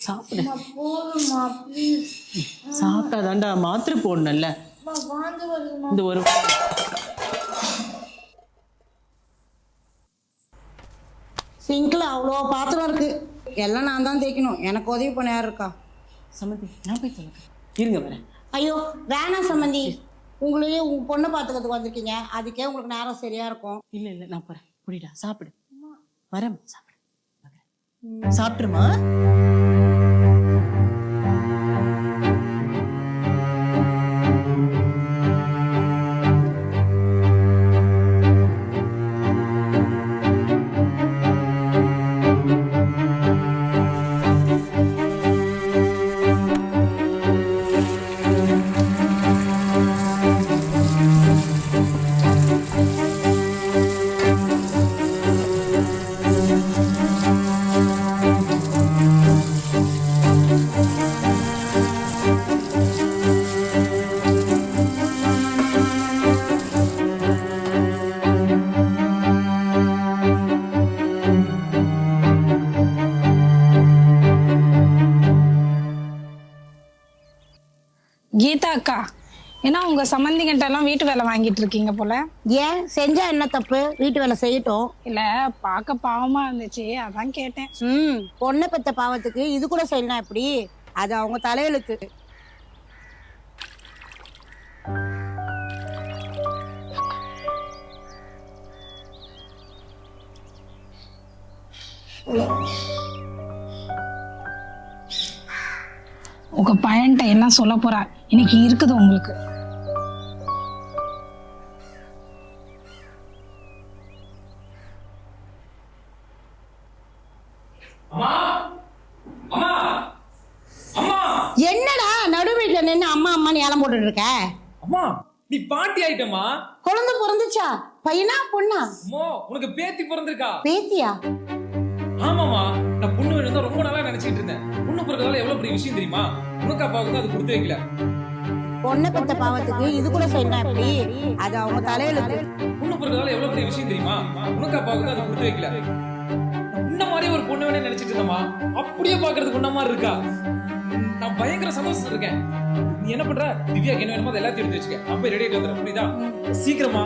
சாப்பிடு. போதுமா ப்ளீஸ். சாப்பிட்டாதான்டா மாத்திரை போடணும்ல. வாந்தி வருதுமா. இந்த ஒரு சிங்கில் அவ்வளோ பாத்திரம் இருக்கு, எல்லாம் நான் தான் தேய்க்கணும். எனக்கு உதவி பண்ண யார் இருக்கா? சம்மந்தி நான் போய் சொல்லுறேன், இருங்க வரேன். ஐயோ வேணாம் சம்மந்தி, உங்களையே உங்கள் பொண்ணை பார்த்துக்கிறதுக்கு வந்திருக்கீங்க, அதுக்கே உங்களுக்கு நேரம் சரியா இருக்கும். இல்லை இல்லை நான் போகிறேன், புரியுதா? சாப்பிடு. வரேன், சாப்பிடு. சாப்பிட்ருமா? கீதா அக்கா, ஏன்னா உங்க சம்பந்திகிட்ட எல்லாம் வீட்டு வேலை வாங்கிட்டு இருக்கீங்க போல. ஏன் செஞ்சா என்ன தப்பு? வீட்டு வேலை செய்யட்டும். இல்ல, பார்க்க பாவமா இருந்துச்சு, அதான் கேட்டேன். பொண்ணை பெத்த பாவத்துக்கு இது கூட செய்யலாம் எப்படி? அது அவங்க தலையெழுத்து. உங்க பையன்ட்ட என்ன சொல்ல போறா இன்னைக்கு இருக்குது உங்களுக்கு. என்னடா நடு வீட்டுல நின்று அம்மா அம்மான்னு ஏலம் போட்டுட்டு இருக்க? அம்மா நீ பாட்டி ஆயிட்டமா? குழந்தை பிறந்துச்சா? பையனா பொண்ணா? அம்மா உனக்கு பேத்தி பிறந்திருக்கா? பேத்தியா? ஆமாமா, நான் பொண்ணு வேணும் ரொம்ப நாளா நினைச்சிட்டு இருந்தேன். பொண்ணு பிறந்ததால எவ்வளவு பெரிய விஷயம் தெரியுமா? உனக்கு அப்பாவுக்கு தான் அது கொடுத்து வைக்கல. பொண்ணை பெத்த பாவத்துக்கு இது கூட செய்யலாம் எப்படி? அது அவங்க தலையெழுத்து. பொண்ணு பிறந்ததால எவ்வளவு பெரிய விஷயம் தெரியுமா? உனக்கு அப்பாவுக்கு தான் அது கொடுத்து வைக்கல. உன்ன மாதிரி ஒரு பொண்ணு வேணும் நினைச்சிட்டு இருந்தமா, அப்படியே பாக்குறதுக்கு உன்ன மாதிரி இருக்கா. நான் பயங்கர சந்தோஷம் இருக்கேன். நீ என்ன பண்ற? திவ்யாக்கு என்ன வேணுமோ அதை எல்லாத்தையும் எடுத்து வச்சுக்க. நான் போய் ரெடி ஆகிட்டு வந்துடுறேன், புரியுதா? சீக்கிரமா.